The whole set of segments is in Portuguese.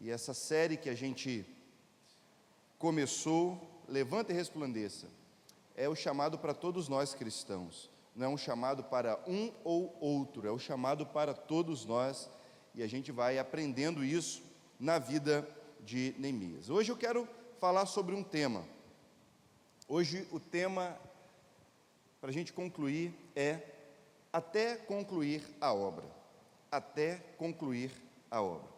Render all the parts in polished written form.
E essa série que a gente começou, Levanta e Resplandeça, é o chamado para todos nós cristãos. Não é um chamado para um ou outro, é o chamado para todos nós, e a gente vai aprendendo isso na vida de Neemias. Hoje eu quero falar sobre um tema. Hoje o tema, para a gente concluir, é até concluir a obra. Até concluir a obra.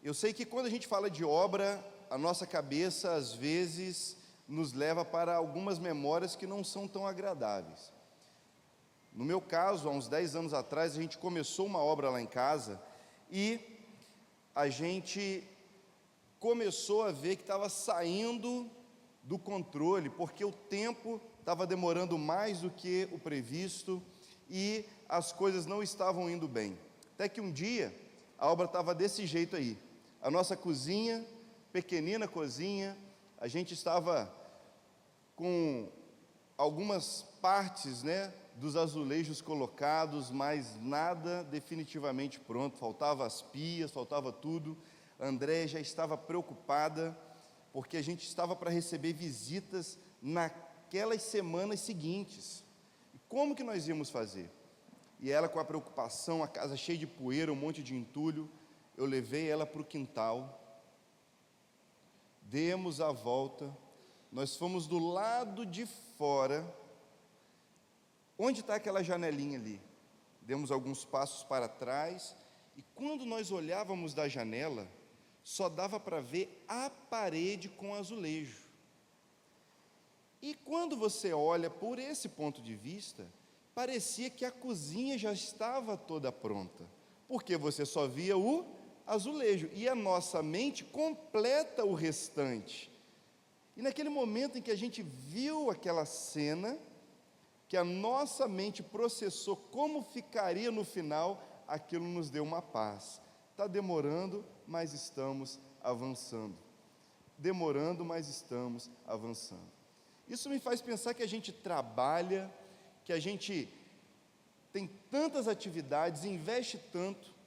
Eu sei que quando a gente fala de obra, a nossa cabeça às vezes nos leva para algumas memórias que não são tão agradáveis. No meu caso, há uns 10 anos atrás, a gente começou uma obra lá em casa e a gente começou a ver que estava saindo do controle, porque o tempo estava demorando mais do que o previsto e as coisas não estavam indo bem. Até que um dia, a obra estava desse jeito aí. A nossa cozinha, pequenina cozinha, a gente estava com algumas partes, dos azulejos colocados, mas nada definitivamente pronto. Faltava as pias, faltava tudo. A Andréia já estava preocupada, porque a gente estava para receber visitas naquelas semanas seguintes. E como que nós íamos fazer? E ela com a preocupação, a casa cheia de poeira, um monte de entulho. Eu levei ela para o quintal, demos a volta, nós fomos do lado de fora, onde está aquela janelinha ali? Demos alguns passos para trás, e quando nós olhávamos da janela, só dava para ver a parede com azulejo. E quando você olha por esse ponto de vista, parecia que a cozinha já estava toda pronta, porque você só via o azulejo, e a nossa mente completa o restante. E naquele momento em que a gente viu aquela cena, que a nossa mente processou como ficaria no final, aquilo nos deu uma paz. Está demorando, mas estamos avançando. Demorando, mas estamos avançando. Isso me faz pensar que a gente trabalha, que a gente tem tantas atividades, investe tanto,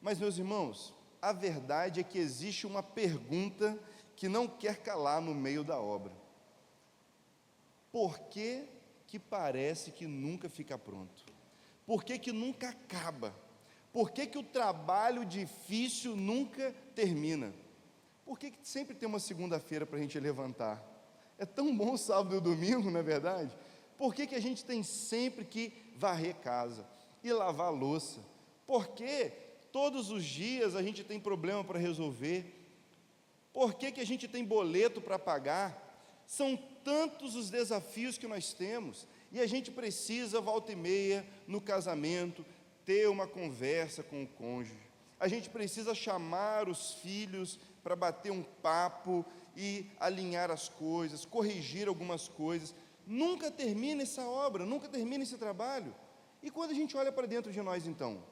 mas, meus irmãos, a verdade é que existe uma pergunta que não quer calar no meio da obra. Por que que parece que nunca fica pronto? Por que que nunca acaba? Por que que o trabalho difícil nunca termina? Por que que sempre tem uma segunda-feira para a gente levantar? É tão bom sábado e domingo, não é verdade? Por que que a gente tem sempre que varrer casa e lavar a louça? Por que todos os dias a gente tem problema para resolver? Por que que a gente tem boleto para pagar? São tantos os desafios que nós temos, e a gente precisa, volta e meia, no casamento, ter uma conversa com o cônjuge. A gente precisa chamar os filhos para bater um papo e alinhar as coisas, corrigir algumas coisas. Nunca termina essa obra, nunca termina esse trabalho. E quando a gente olha para dentro de nós, então,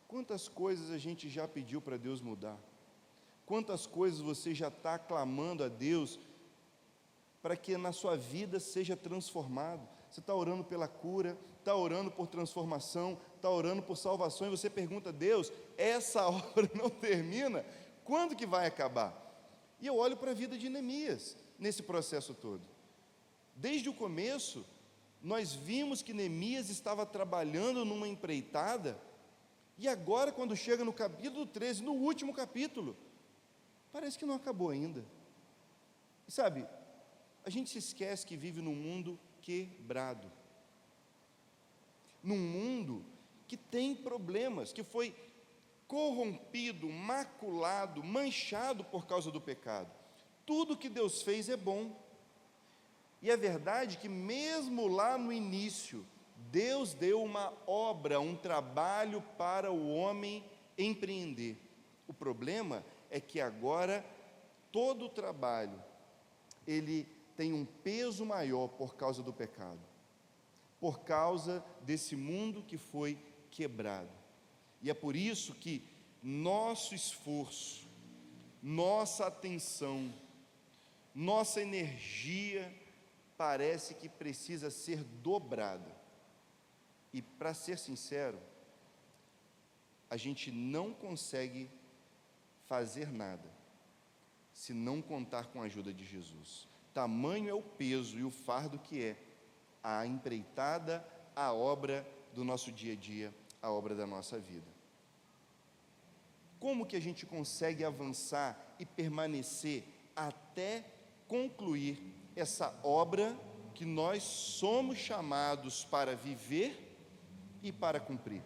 quantas coisas a gente já pediu para Deus mudar? Quantas coisas você já está clamando a Deus para que na sua vida seja transformado? Você está orando pela cura, está orando por transformação, está orando por salvação, e você pergunta: Deus, essa obra não termina? Quando que vai acabar? E eu olho para a vida de Neemias, nesse processo todo. Desde o começo, nós vimos que Neemias estava trabalhando numa empreitada, e agora, quando chega no capítulo 13, no último capítulo, parece que não acabou ainda. E sabe, a gente se esquece que vive num mundo quebrado, num mundo que tem problemas, que foi corrompido, maculado, manchado por causa do pecado. Tudo que Deus fez é bom, e é verdade que mesmo lá no início, Deus deu uma obra, um trabalho para o homem empreender. O problema é que agora todo o trabalho, ele tem um peso maior por causa do pecado, por causa desse mundo que foi quebrado. E é por isso que nosso esforço, nossa atenção, nossa energia parece que precisa ser dobrada. E, para ser sincero, a gente não consegue fazer nada se não contar com a ajuda de Jesus. Tamanho é o peso e o fardo que é a empreitada, a obra do nosso dia a dia, a obra da nossa vida. Como que a gente consegue avançar e permanecer até concluir essa obra que nós somos chamados para viver e para cumprir?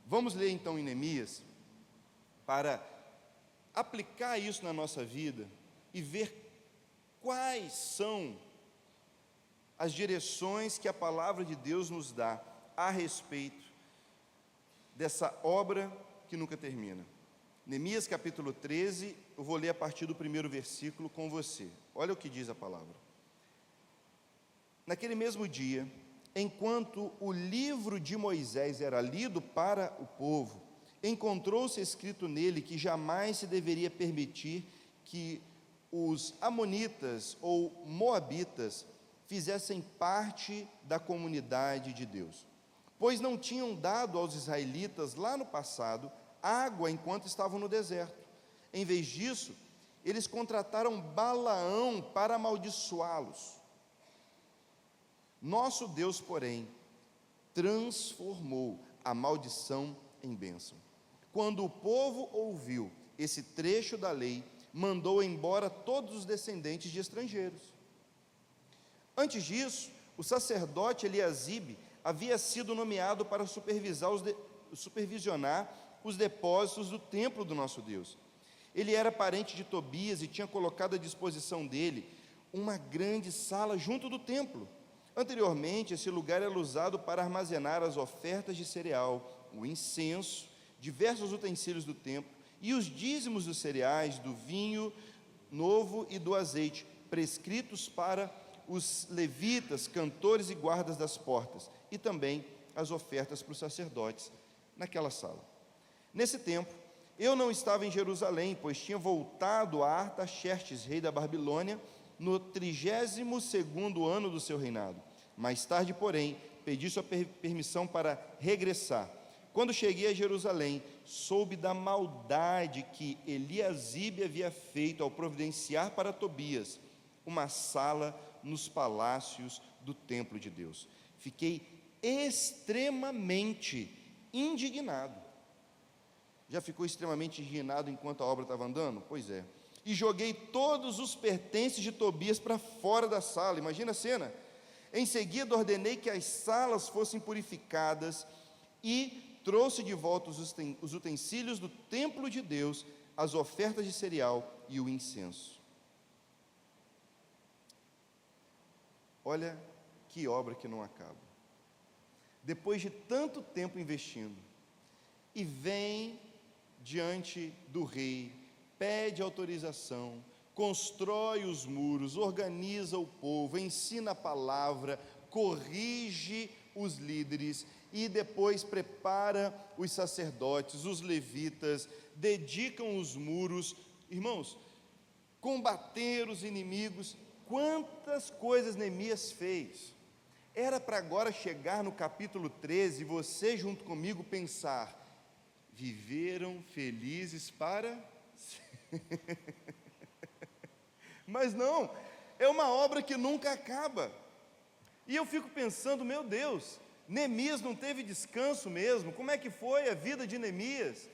Vamos ler então em Neemias, para aplicar isso na nossa vida e ver quais são as direções que a palavra de Deus nos dá a respeito dessa obra que nunca termina. Neemias capítulo 13, eu vou ler a partir do primeiro versículo com você. Olha o que diz a palavra. Naquele mesmo dia, enquanto o livro de Moisés era lido para o povo, encontrou-se escrito nele que jamais se deveria permitir que os amonitas ou moabitas fizessem parte da comunidade de Deus, pois não tinham dado aos israelitas lá no passado água enquanto estavam no deserto. Em vez disso, eles contrataram Balaão para amaldiçoá-los. Nosso Deus, porém, transformou a maldição em bênção. Quando o povo ouviu esse trecho da lei, mandou embora todos os descendentes de estrangeiros. Antes disso, o sacerdote Eliasibe havia sido nomeado para supervisionar os depósitos do templo do nosso Deus. Ele era parente de Tobias e tinha colocado à disposição dele uma grande sala junto do templo. Anteriormente, esse lugar era usado para armazenar as ofertas de cereal, o incenso, diversos utensílios do templo e os dízimos dos cereais, do vinho novo e do azeite, prescritos para os levitas, cantores e guardas das portas, e também as ofertas para os sacerdotes naquela sala. Nesse tempo, eu não estava em Jerusalém, pois tinha voltado a Artaxerxes, rei da Babilônia, no 32º ano do seu reinado. Mais tarde, porém, pedi sua permissão para regressar. Quando cheguei a Jerusalém, soube da maldade que Eliasibe havia feito ao providenciar para Tobias uma sala nos palácios do templo de Deus. Fiquei extremamente indignado. Já ficou extremamente indignado enquanto a obra estava andando? Pois é. E joguei todos os pertences de Tobias para fora da sala. Imagina a cena. Em seguida ordenei que as salas fossem purificadas e trouxe de volta os utensílios do templo de Deus, as ofertas de cereal e o incenso. Olha que obra que não acaba. Depois de tanto tempo investindo, e vem diante do rei, pede autorização, constrói os muros, organiza o povo, ensina a palavra, corrige os líderes e depois prepara os sacerdotes, os levitas, dedicam os muros. Irmãos, combater os inimigos, quantas coisas Neemias fez. Era para agora chegar no capítulo 13, você junto comigo pensar: viveram felizes para mas não, é uma obra que nunca acaba. E eu fico pensando, meu Deus, Neemias não teve descanso mesmo? Como é que foi a vida de Neemias?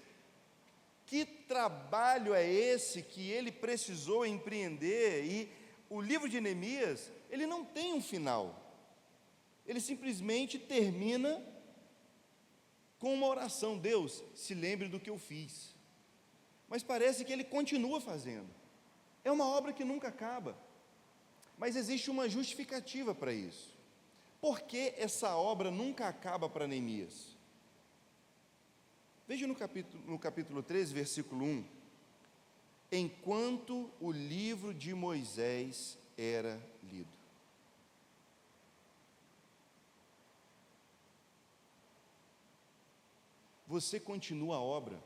Que trabalho é esse que ele precisou empreender? E o livro de Neemias, ele não tem um final. Ele simplesmente termina com uma oração: Deus, se lembre do que eu fiz. Mas parece que ele continua fazendo. É uma obra que nunca acaba. Mas existe uma justificativa para isso. Por que essa obra nunca acaba para Neemias? Veja no capítulo 13, versículo 1. Enquanto o livro de Moisés era lido. Você continua a obra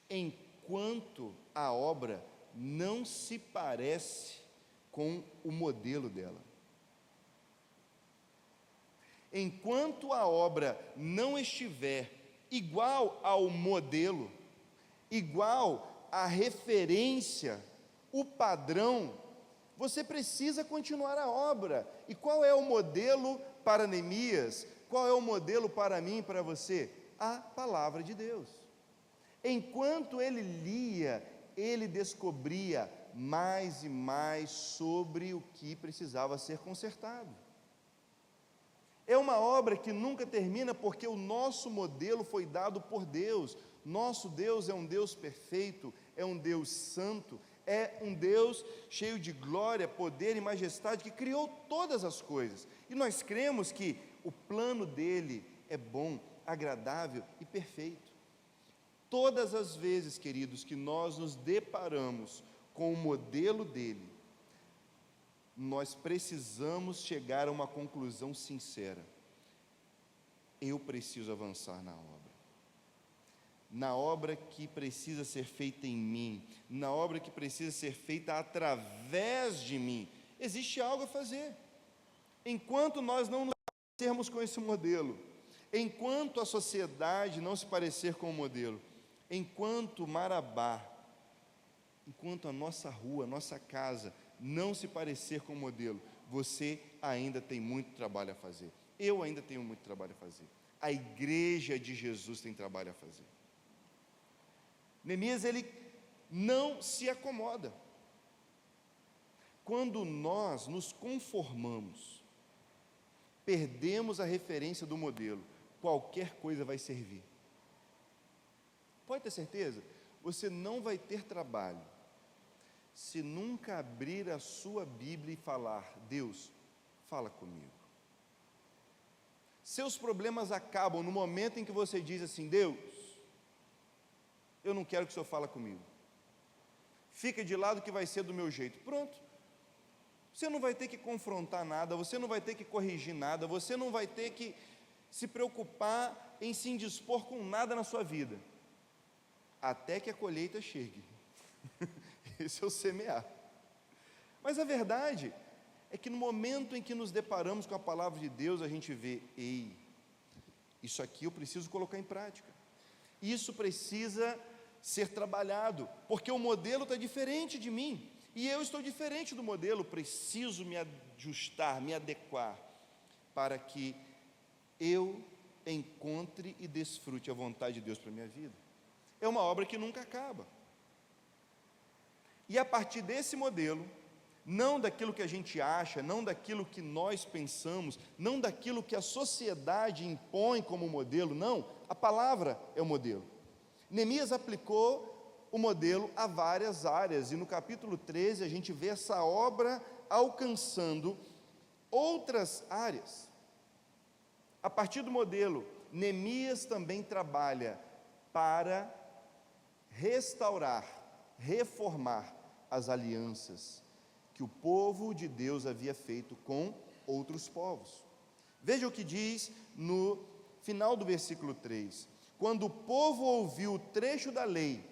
enquanto a obra não se parece com o modelo dela. Enquanto a obra não estiver igual ao modelo, igual a referência, o padrão, você precisa continuar a obra. E qual é o modelo para Neemias? Qual é o modelo para mim e para você? A palavra de Deus. Enquanto ele lia, ele descobria mais e mais sobre o que precisava ser consertado. É uma obra que nunca termina, porque o nosso modelo foi dado por Deus. Nosso Deus é um Deus perfeito, é um Deus santo, é um Deus cheio de glória, poder e majestade, que criou todas as coisas. E nós cremos que o plano dele é bom, agradável e perfeito. Todas as vezes, queridos, que nós nos deparamos com o modelo dele, nós precisamos chegar a uma conclusão sincera: eu preciso avançar na obra que precisa ser feita em mim, na obra que precisa ser feita através de mim. Existe algo a fazer. Enquanto nós não nos parecermos com esse modelo, enquanto a sociedade não se parecer com o modelo, enquanto Marabá, enquanto a nossa rua, a nossa casa não se parecer com o modelo, você ainda tem muito trabalho a fazer. Eu ainda tenho muito trabalho a fazer. A igreja de Jesus tem trabalho a fazer. Neemias, ele não se acomoda. Quando nós nos conformamos, perdemos a referência do modelo, qualquer coisa vai servir. Pode ter certeza, você não vai ter trabalho se nunca abrir a sua Bíblia e falar: Deus, fala comigo. Seus problemas acabam no momento em que você diz assim: Deus, eu não quero que o Senhor fale comigo, fica de lado que vai ser do meu jeito. Pronto. Você não vai ter que confrontar nada, você não vai ter que corrigir nada, você não vai ter que se preocupar em se indispor com nada na sua vida, até que a colheita chegue. Esse é o semear. Mas a verdade é que no momento em que nos deparamos com a palavra de Deus, a gente vê: ei, isso aqui eu preciso colocar em prática, isso precisa ser trabalhado, porque o modelo está diferente de mim, e eu estou diferente do modelo, preciso me ajustar, me adequar, para que eu encontre e desfrute a vontade de Deus para a minha vida. É uma obra que nunca acaba. E a partir desse modelo, não daquilo que a gente acha, não daquilo que nós pensamos, não daquilo que a sociedade impõe como modelo, não, a palavra é o modelo. Neemias aplicou o modelo a várias áreas, e no capítulo 13 a gente vê essa obra alcançando outras áreas. A partir do modelo, Neemias também trabalha para restaurar, reformar as alianças que o povo de Deus havia feito com outros povos. Veja o que diz no final do versículo 3: quando o povo ouviu o trecho da lei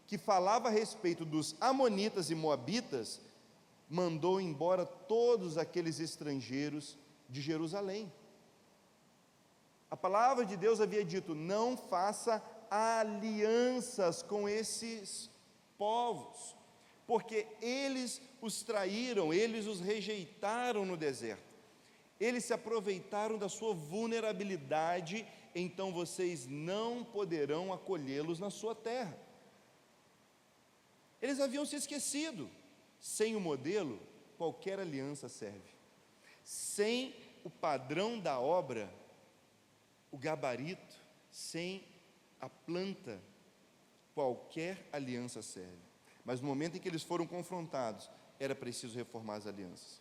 que falava a respeito dos amonitas e moabitas, mandou embora todos aqueles estrangeiros de Jerusalém. A palavra de Deus havia dito: não faça alianças com esses povos, porque eles os traíram, eles os rejeitaram no deserto, eles se aproveitaram da sua vulnerabilidade, então vocês não poderão acolhê-los na sua terra. Eles haviam se esquecido. Sem o modelo, qualquer aliança serve. Sem o padrão da obra, o gabarito, sem a planta, qualquer aliança serve. Mas no momento em que eles foram confrontados, era preciso reformar as alianças.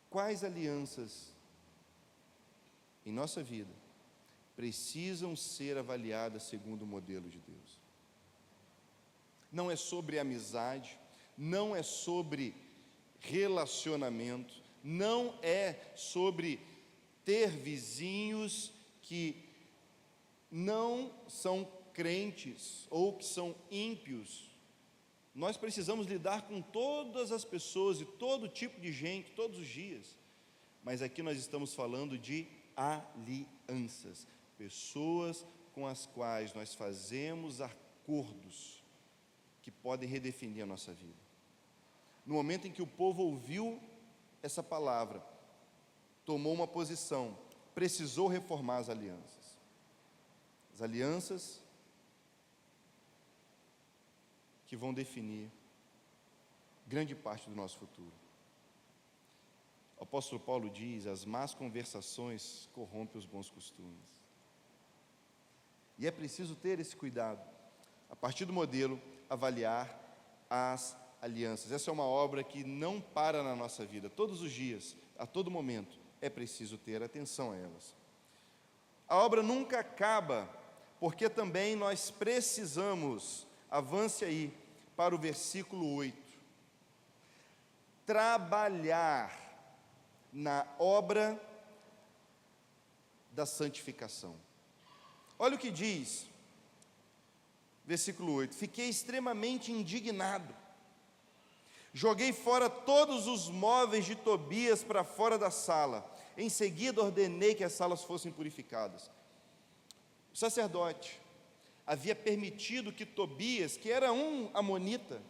Quais alianças em nossa vida precisam ser avaliadas segundo o modelo de Deus? Não é sobre amizade, não é sobre relacionamento, não é sobre ter vizinhos que não são crentes ou que são ímpios. Nós precisamos lidar com todas as pessoas e todo tipo de gente todos os dias, mas aqui nós estamos falando de alianças, pessoas com as quais nós fazemos acordos que podem redefinir a nossa vida. No momento em que o povo ouviu essa palavra, tomou uma posição, precisou reformar as alianças. As alianças que vão definir grande parte do nosso futuro. O apóstolo Paulo diz: as más conversações corrompem os bons costumes. E é preciso ter esse cuidado, a partir do modelo, avaliar as alianças. Essa é uma obra que não para na nossa vida, todos os dias, a todo momento, é preciso ter atenção a elas. A obra nunca acaba, porque também nós precisamos, avance aí para o versículo 8, trabalhar na obra da santificação. Olha o que diz, versículo 8: fiquei extremamente indignado, joguei fora todos os móveis de Tobias para fora da sala, em seguida ordenei que as salas fossem purificadas. O sacerdote havia permitido que Tobias, que era um amonita,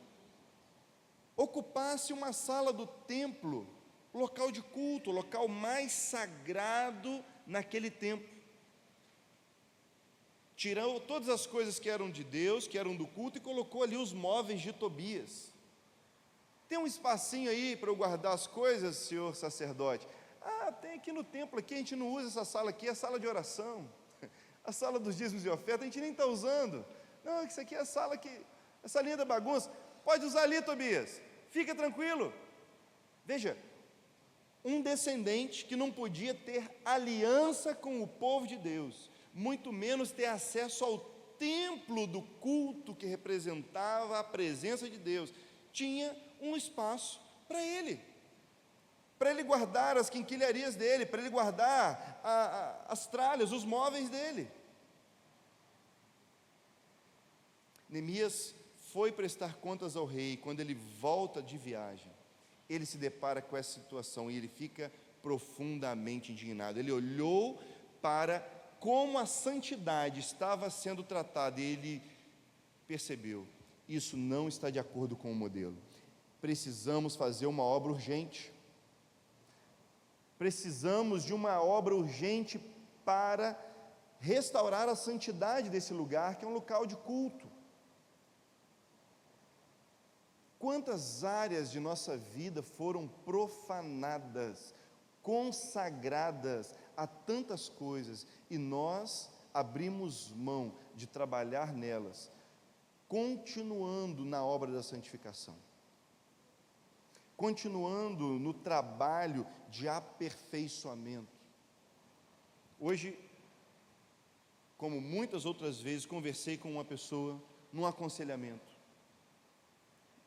ocupasse uma sala do templo, local de culto, o local mais sagrado naquele tempo. Tirou todas as coisas que eram de Deus, que eram do culto, e colocou ali os móveis de Tobias. Tem um espacinho aí para eu guardar as coisas, senhor sacerdote? Ah, tem aqui no templo, aqui a gente não usa essa sala aqui, é a sala de oração, a sala dos dízimos e oferta, a gente nem está usando. Não, isso aqui é a sala que, essa linha da bagunça, pode usar ali, Tobias, fica tranquilo. Veja, um descendente que não podia ter aliança com o povo de Deus, muito menos ter acesso ao templo do culto que representava a presença de Deus, tinha um espaço para ele guardar as quinquilharias dele, para ele guardar as tralhas, os móveis dele. Neemias foi prestar contas ao rei. Quando ele volta de viagem, ele se depara com essa situação e ele fica profundamente indignado. Ele olhou para como a santidade estava sendo tratada e ele percebeu: isso não está de acordo com o modelo. Precisamos fazer uma obra urgente. Precisamos de uma obra urgente para restaurar a santidade desse lugar, que é um local de culto. Quantas áreas de nossa vida foram profanadas, consagradas a tantas coisas, e nós abrimos mão de trabalhar nelas, continuando na obra da santificação, continuando no trabalho de aperfeiçoamento. Hoje, como muitas outras vezes, conversei com uma pessoa num aconselhamento,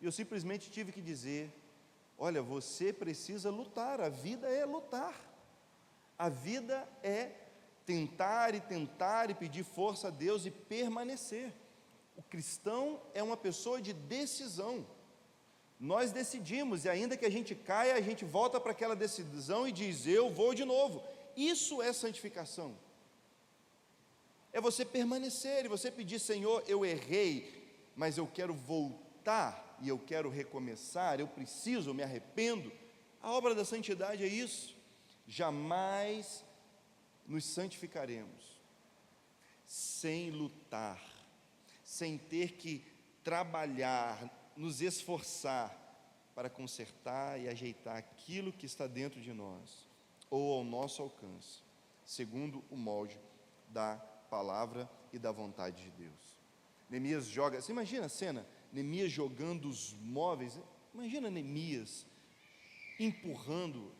e eu simplesmente tive que dizer: olha, você precisa lutar, a vida é lutar, a vida é tentar e pedir força a Deus e permanecer. O cristão é uma pessoa de decisão. Nós decidimos, e ainda que a gente caia, a gente volta para aquela decisão e diz: eu vou de novo. Isso é santificação. É você permanecer e você pedir: Senhor, eu errei, mas eu quero voltar e eu quero recomeçar, eu preciso, eu me arrependo. A obra da santidade é isso. Jamais nos santificaremos sem lutar, sem ter que trabalhar, nos esforçar para consertar e ajeitar aquilo que está dentro de nós, ou ao nosso alcance, segundo o molde da palavra e da vontade de Deus. Neemias joga, você imagina a cena, Neemias jogando os móveis, imagina Neemias empurrando,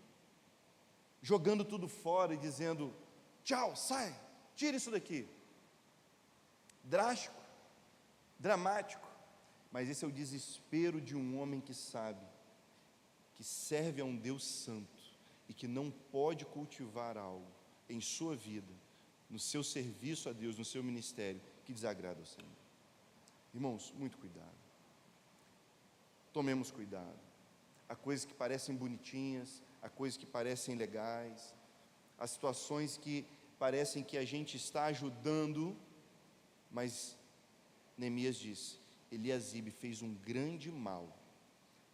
jogando tudo fora e dizendo: tchau, sai, tira isso daqui. Drástico, dramático, mas esse é o desespero de um homem que sabe, que serve a um Deus santo e que não pode cultivar algo em sua vida, no seu serviço a Deus, no seu ministério, que desagrada ao Senhor. Irmãos, muito cuidado. Tomemos cuidado. Há coisas que parecem bonitinhas, há coisas que parecem legais, há situações que parecem que a gente está ajudando, mas Neemias disse: Eliasibe fez um grande mal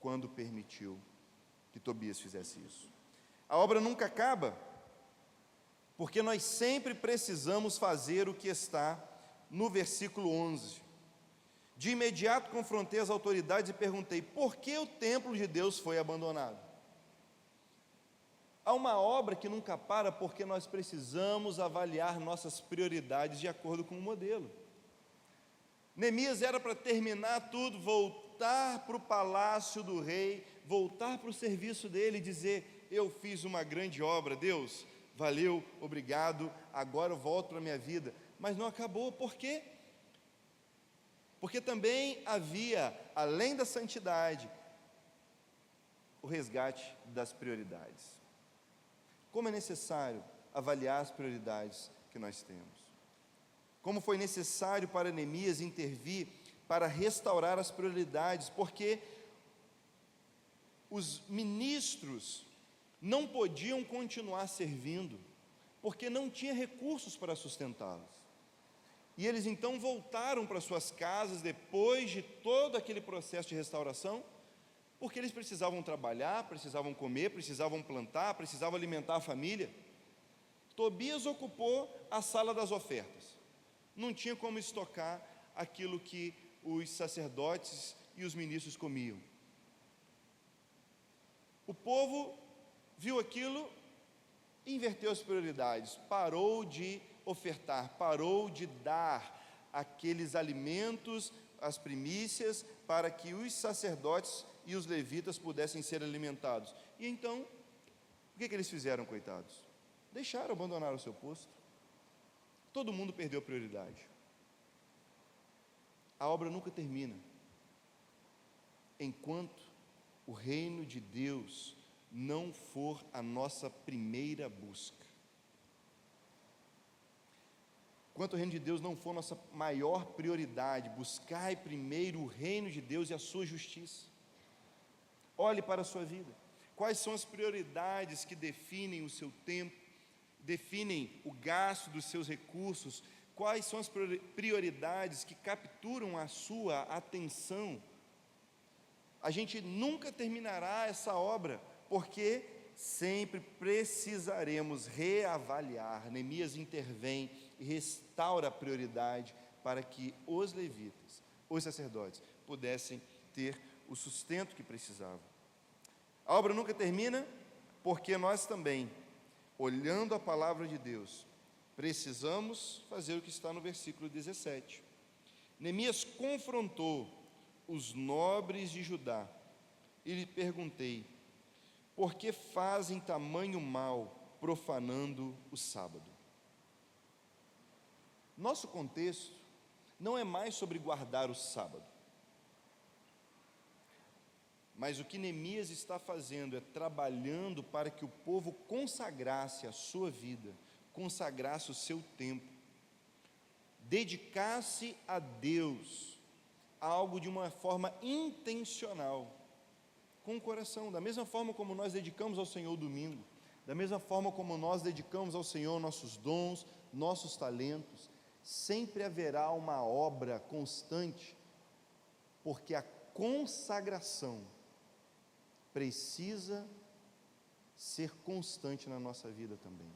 quando permitiu que Tobias fizesse isso. A obra nunca acaba, porque nós sempre precisamos fazer o que está no versículo 11. De imediato confrontei as autoridades e perguntei: por que o templo de Deus foi abandonado? Há uma obra que nunca para, porque nós precisamos avaliar nossas prioridades de acordo com o modelo. Neemias era para terminar tudo, voltar para o palácio do rei, voltar para o serviço dele e dizer: eu fiz uma grande obra, Deus, valeu, obrigado, agora eu volto para a minha vida. Mas não acabou, por quê? Porque também havia, além da santidade, o resgate das prioridades. Como é necessário avaliar as prioridades que nós temos. Como foi necessário para Neemias intervir para restaurar as prioridades, porque os ministros não podiam continuar servindo, porque não tinha recursos para sustentá-los. E eles então voltaram para suas casas depois de todo aquele processo de restauração, porque eles precisavam trabalhar, precisavam comer, precisavam plantar, precisavam alimentar a família. Tobias ocupou a sala das ofertas. Não tinha como estocar aquilo que os sacerdotes e os ministros comiam. O povo viu aquilo e inverteu as prioridades, parou de ofertar, parou de dar aqueles alimentos, as primícias, para que os sacerdotes e os levitas pudessem ser alimentados. E então, o que eles fizeram, coitados? Deixaram, abandonaram o seu posto. Todo mundo perdeu a prioridade. A obra nunca termina enquanto o reino de Deus não for a nossa primeira busca. Enquanto o reino de Deus não for nossa maior prioridade, buscai primeiro o reino de Deus e a sua justiça. Olhe para a sua vida. Quais são as prioridades que definem o seu tempo, definem o gasto dos seus recursos? Quais são as prioridades que capturam a sua atenção? A gente nunca terminará essa obra, porque sempre precisaremos reavaliar. Neemias intervém e restaura a prioridade para que os levitas, os sacerdotes, pudessem ter o sustento que precisavam. A obra nunca termina, porque nós também, olhando a palavra de Deus, precisamos fazer o que está no versículo 17. Neemias confrontou os nobres de Judá e lhe perguntei: por que fazem tamanho mal profanando o sábado? Nosso contexto não é mais sobre guardar o sábado, mas o que Neemias está fazendo é trabalhando para que o povo consagrasse a sua vida, consagrasse o seu tempo, dedicasse a Deus algo de uma forma intencional, com o coração, da mesma forma como nós dedicamos ao Senhor o domingo, da mesma forma como nós dedicamos ao Senhor nossos dons, nossos talentos. Sempre haverá uma obra constante, porque a consagração precisa ser constante na nossa vida também.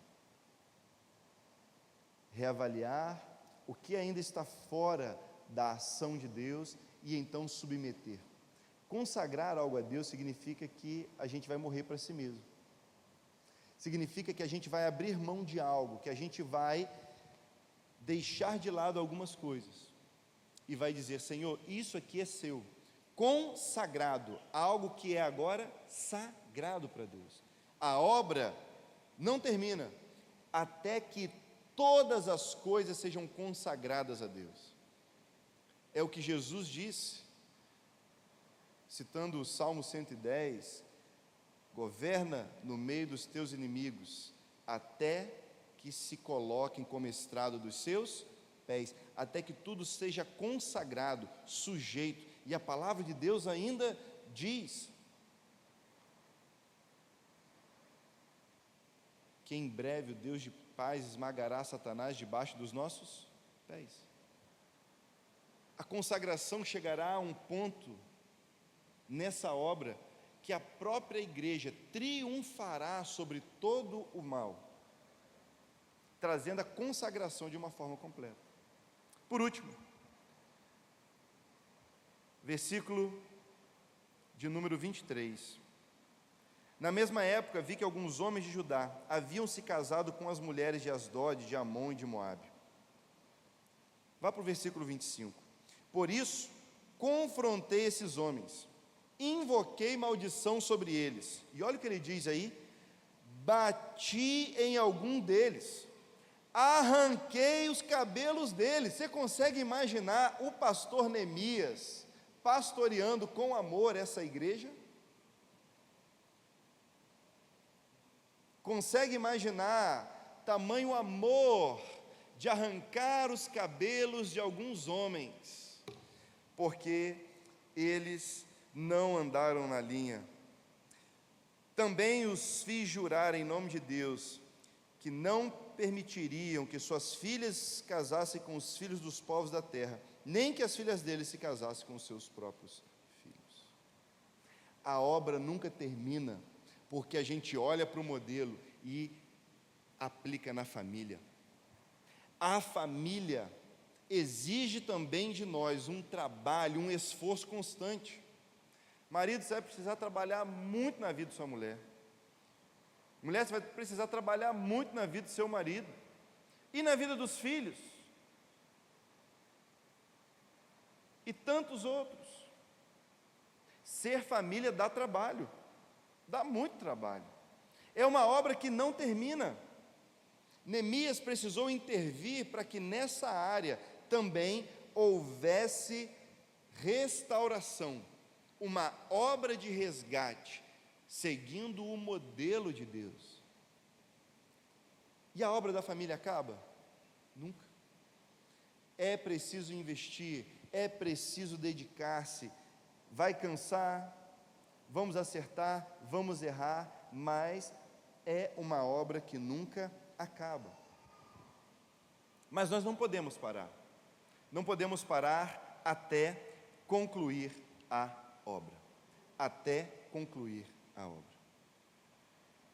Reavaliar o que ainda está fora da ação de Deus e então submeter. Consagrar algo a Deus significa que a gente vai morrer para si mesmo. Significa que a gente vai abrir mão de algo, que a gente vai deixar de lado algumas coisas e vai dizer: Senhor, isso aqui é seu. Consagrado, algo que é agora sagrado para Deus. A obra não termina até que todas as coisas sejam consagradas a Deus. É o que Jesus disse, citando o Salmo 110, governa no meio dos teus inimigos, até que se coloquem como estrado dos seus pés, até que tudo seja consagrado, sujeito. E a palavra de Deus ainda diz que em breve o Deus de paz esmagará Satanás debaixo dos nossos pés. a consagração chegará a um ponto nessa obra que a própria igreja triunfará sobre todo o mal, trazendo a consagração de uma forma completa. Por último, versículo de número 23. Na mesma época, vi que alguns homens de Judá haviam se casado com as mulheres de Asdod, de Amon e de Moabe. Vá para o versículo 25. Por isso, confrontei esses homens, invoquei maldição sobre eles. E olha o que ele diz aí: bati em algum deles, arranquei os cabelos deles. Você consegue imaginar o pastor Neemias pastoreando com amor essa igreja? Consegue imaginar tamanho amor de arrancar os cabelos de alguns homens, porque eles não andaram na linha. Também os fiz jurar em nome de Deus que não permitiriam que suas filhas casassem com os filhos dos povos da terra, nem que as filhas deles se casassem com os seus próprios filhos. A obra nunca termina, porque a gente olha para o modelo e aplica na família. A família exige também de nós um trabalho, um esforço constante. Marido, você vai precisar trabalhar muito na vida de sua mulher. Mulher, você vai precisar trabalhar muito na vida do seu marido. E na vida dos filhos. E tantos outros. Ser família dá trabalho. Dá muito trabalho. É uma obra que não termina. Neemias precisou intervir para que nessa área também houvesse restauração, uma obra de resgate, seguindo o modelo de Deus. E a obra da família acaba? Nunca. É preciso investir, é preciso dedicar-se. Vai cansar, vamos acertar, vamos errar, mas é uma obra que nunca acaba. Mas nós não podemos parar. Não podemos parar até concluir a obra. Até concluir a obra.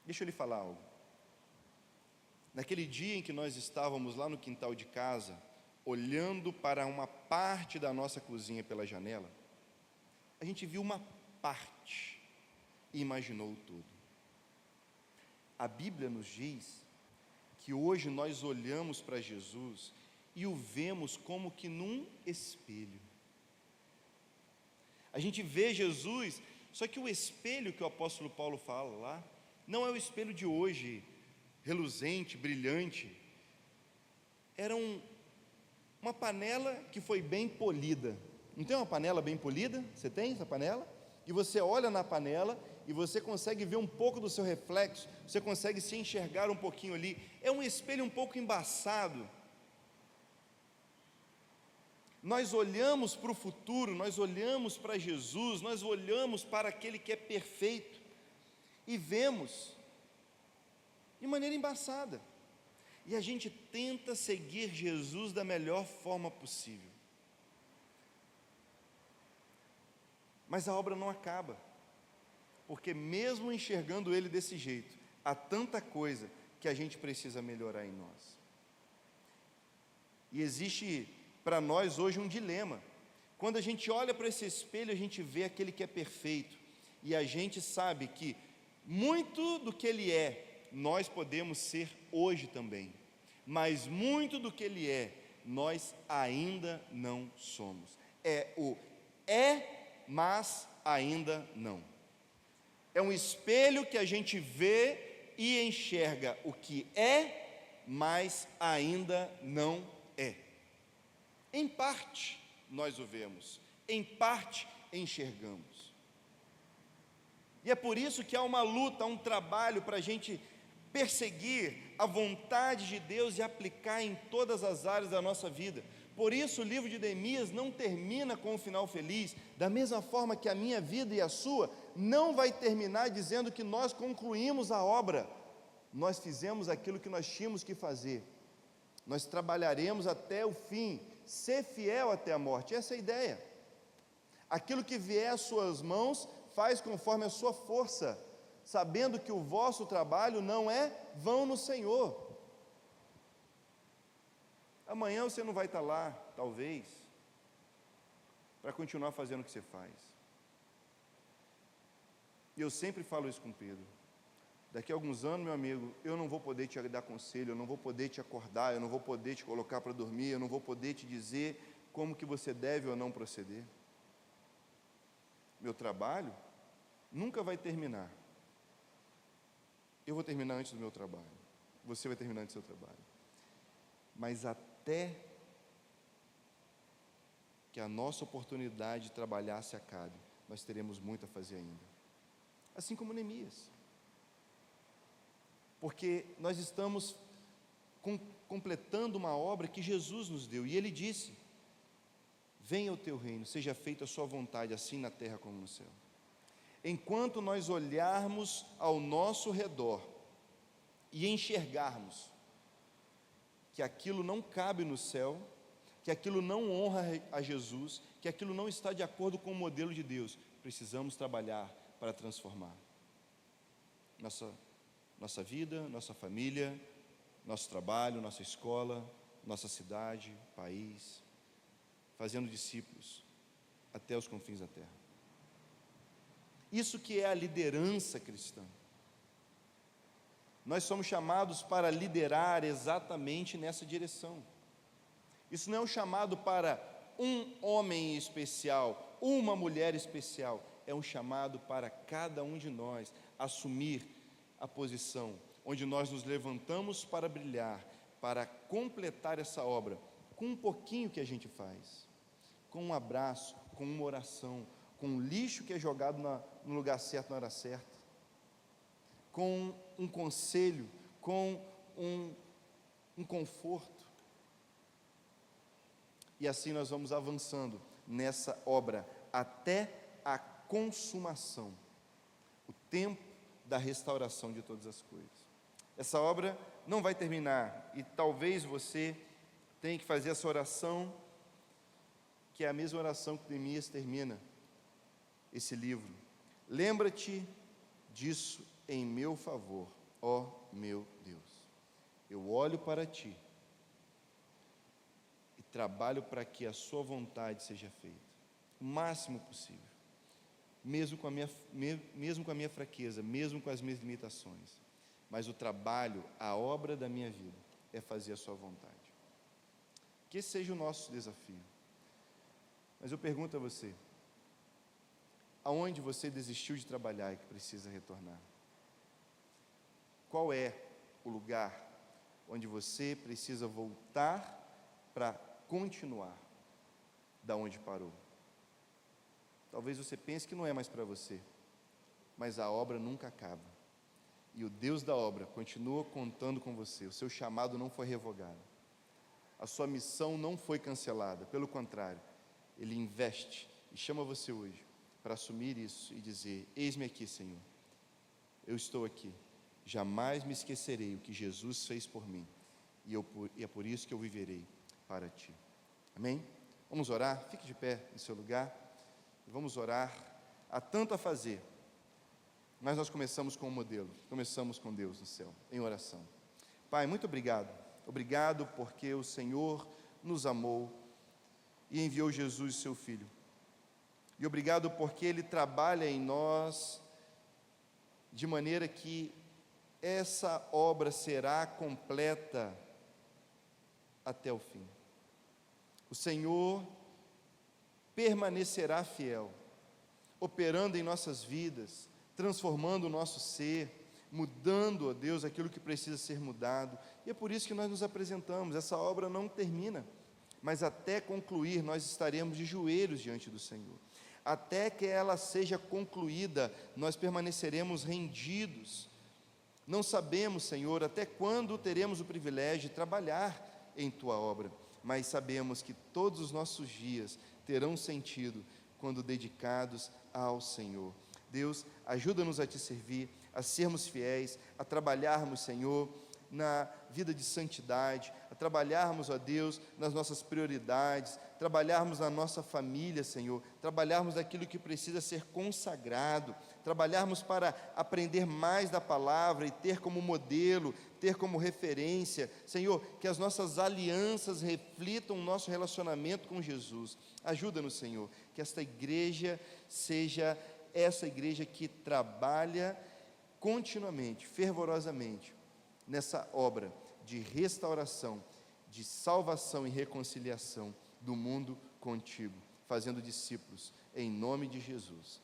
Deixa eu lhe falar algo. Naquele dia em que nós estávamos lá no quintal de casa, olhando para uma parte da nossa cozinha pela janela, a gente viu uma parte e imaginou o todo. A Bíblia nos diz que hoje nós olhamos para Jesus e o vemos como que num espelho. A gente vê Jesus, só que o espelho que o apóstolo Paulo fala lá, não é o espelho de hoje, reluzente, brilhante. Era uma panela que foi bem polida. Não tem uma panela bem polida? Você tem essa panela? E você olha na panela e você consegue ver um pouco do seu reflexo, você consegue se enxergar um pouquinho ali. É um espelho um pouco embaçado. Nós olhamos para o futuro, nós olhamos para Jesus, nós olhamos para aquele que é perfeito e vemos de maneira embaçada. E a gente tenta seguir Jesus da melhor forma possível. Mas a obra não acaba, porque mesmo enxergando Ele desse jeito, há tanta coisa que a gente precisa melhorar em nós. E existe para nós hoje um dilema. Quando a gente olha para esse espelho, a gente vê aquele que é perfeito, e a gente sabe que muito do que Ele é, nós podemos ser hoje também, mas muito do que Ele é, nós ainda não somos. Mas ainda não. É um espelho que a gente vê e enxerga o que é, mas ainda não é. Em parte nós o vemos, em parte enxergamos. E é por isso que há uma luta, um trabalho para a gente perseguir a vontade de Deus e aplicar em todas as áreas da nossa vida. Por isso o livro de Neemias não termina com um final feliz, da mesma forma que a minha vida e a sua não vai terminar dizendo que nós concluímos a obra, nós fizemos aquilo que nós tínhamos que fazer, nós trabalharemos até o fim, ser fiel até a morte. Essa é a ideia. Aquilo que vier às suas mãos, faz conforme a sua força, sabendo que o vosso trabalho não é vão no Senhor. Amanhã você não vai estar lá, talvez, para continuar fazendo o que você faz. E eu sempre falo isso com Pedro. Daqui a alguns anos, meu amigo, eu não vou poder te dar conselho, eu não vou poder te acordar, eu não vou poder te colocar para dormir, eu não vou poder te dizer como que você deve ou não proceder. Meu trabalho nunca vai terminar. Eu vou terminar antes do meu trabalho. Você vai terminar antes do seu trabalho. Mas até que a nossa oportunidade de trabalhar se acabe, nós teremos muito a fazer ainda. Assim como Neemias. Porque nós estamos completando uma obra que Jesus nos deu. E Ele disse: venha o teu reino, seja feita a sua vontade, assim na terra como no céu. Enquanto nós olharmos ao nosso redor e enxergarmos que aquilo não cabe no céu, que aquilo não honra a Jesus, que aquilo não está de acordo com o modelo de Deus, precisamos trabalhar para transformar nossa vida, nossa família, nosso trabalho, nossa escola, nossa cidade, país, fazendo discípulos até os confins da terra. Isso que é a liderança cristã. Nós somos chamados para liderar exatamente nessa direção. Isso não é um chamado para um homem especial, uma mulher especial, é um chamado para cada um de nós assumir a posição onde nós nos levantamos para brilhar, para completar essa obra, com um pouquinho que a gente faz, com um abraço, com uma oração, com um lixo que é jogado no lugar certo na hora certa, com um conselho, com um conforto. E assim nós vamos avançando nessa obra até a consumação, o tempo da restauração de todas as coisas. Essa obra não vai terminar, e talvez você tenha que fazer essa oração, que é a mesma oração que Neemias termina esse livro. Lembra-te disso em meu favor, ó meu Deus. Eu olho para ti e trabalho para que a sua vontade seja feita, o máximo possível, mesmo com a minha fraqueza, mesmo com as minhas limitações. Mas o trabalho, a obra da minha vida, é fazer a sua vontade. Que esse seja o nosso desafio. Mas eu pergunto a você, aonde você desistiu de trabalhar e que precisa retornar? Qual é o lugar onde você precisa voltar para continuar da onde parou? Talvez você pense que não é mais para você, mas a obra nunca acaba. E o Deus da obra continua contando com você. O seu chamado não foi revogado. A sua missão não foi cancelada. Pelo contrário, Ele investe e chama você hoje para assumir isso e dizer: eis-me aqui, Senhor. Eu estou aqui. Jamais me esquecerei o que Jesus fez por mim. E é por isso que eu viverei para Ti. Amém? Vamos orar? Fique de pé em seu lugar. Vamos orar. Há tanto a fazer. Mas nós começamos com o modelo, começamos com Deus no céu, em oração. Pai, muito obrigado. Obrigado porque o Senhor nos amou e enviou Jesus, seu Filho. E obrigado porque Ele trabalha em nós de maneira que essa obra será completa até o fim. O Senhor permanecerá fiel, operando em nossas vidas, transformando o nosso ser, mudando, ó Deus, aquilo que precisa ser mudado. E é por isso que nós nos apresentamos. Essa obra não termina, mas até concluir nós estaremos de joelhos diante do Senhor. Até que ela seja concluída, nós permaneceremos rendidos. Não sabemos, Senhor, até quando teremos o privilégio de trabalhar em Tua obra, mas sabemos que todos os nossos dias terão sentido quando dedicados ao Senhor. Deus, ajuda-nos a Te servir, a sermos fiéis, a trabalharmos, Senhor, na vida de santidade, a trabalharmos, ó Deus, nas nossas prioridades, trabalharmos na nossa família, Senhor, trabalharmos naquilo que precisa ser consagrado, trabalharmos para aprender mais da palavra e ter como modelo, ter como referência, Senhor, que as nossas alianças reflitam o nosso relacionamento com Jesus. Ajuda-nos, Senhor, que esta igreja seja essa igreja que trabalha continuamente, fervorosamente, nessa obra de restauração, de salvação e reconciliação do mundo contigo, fazendo discípulos, em nome de Jesus.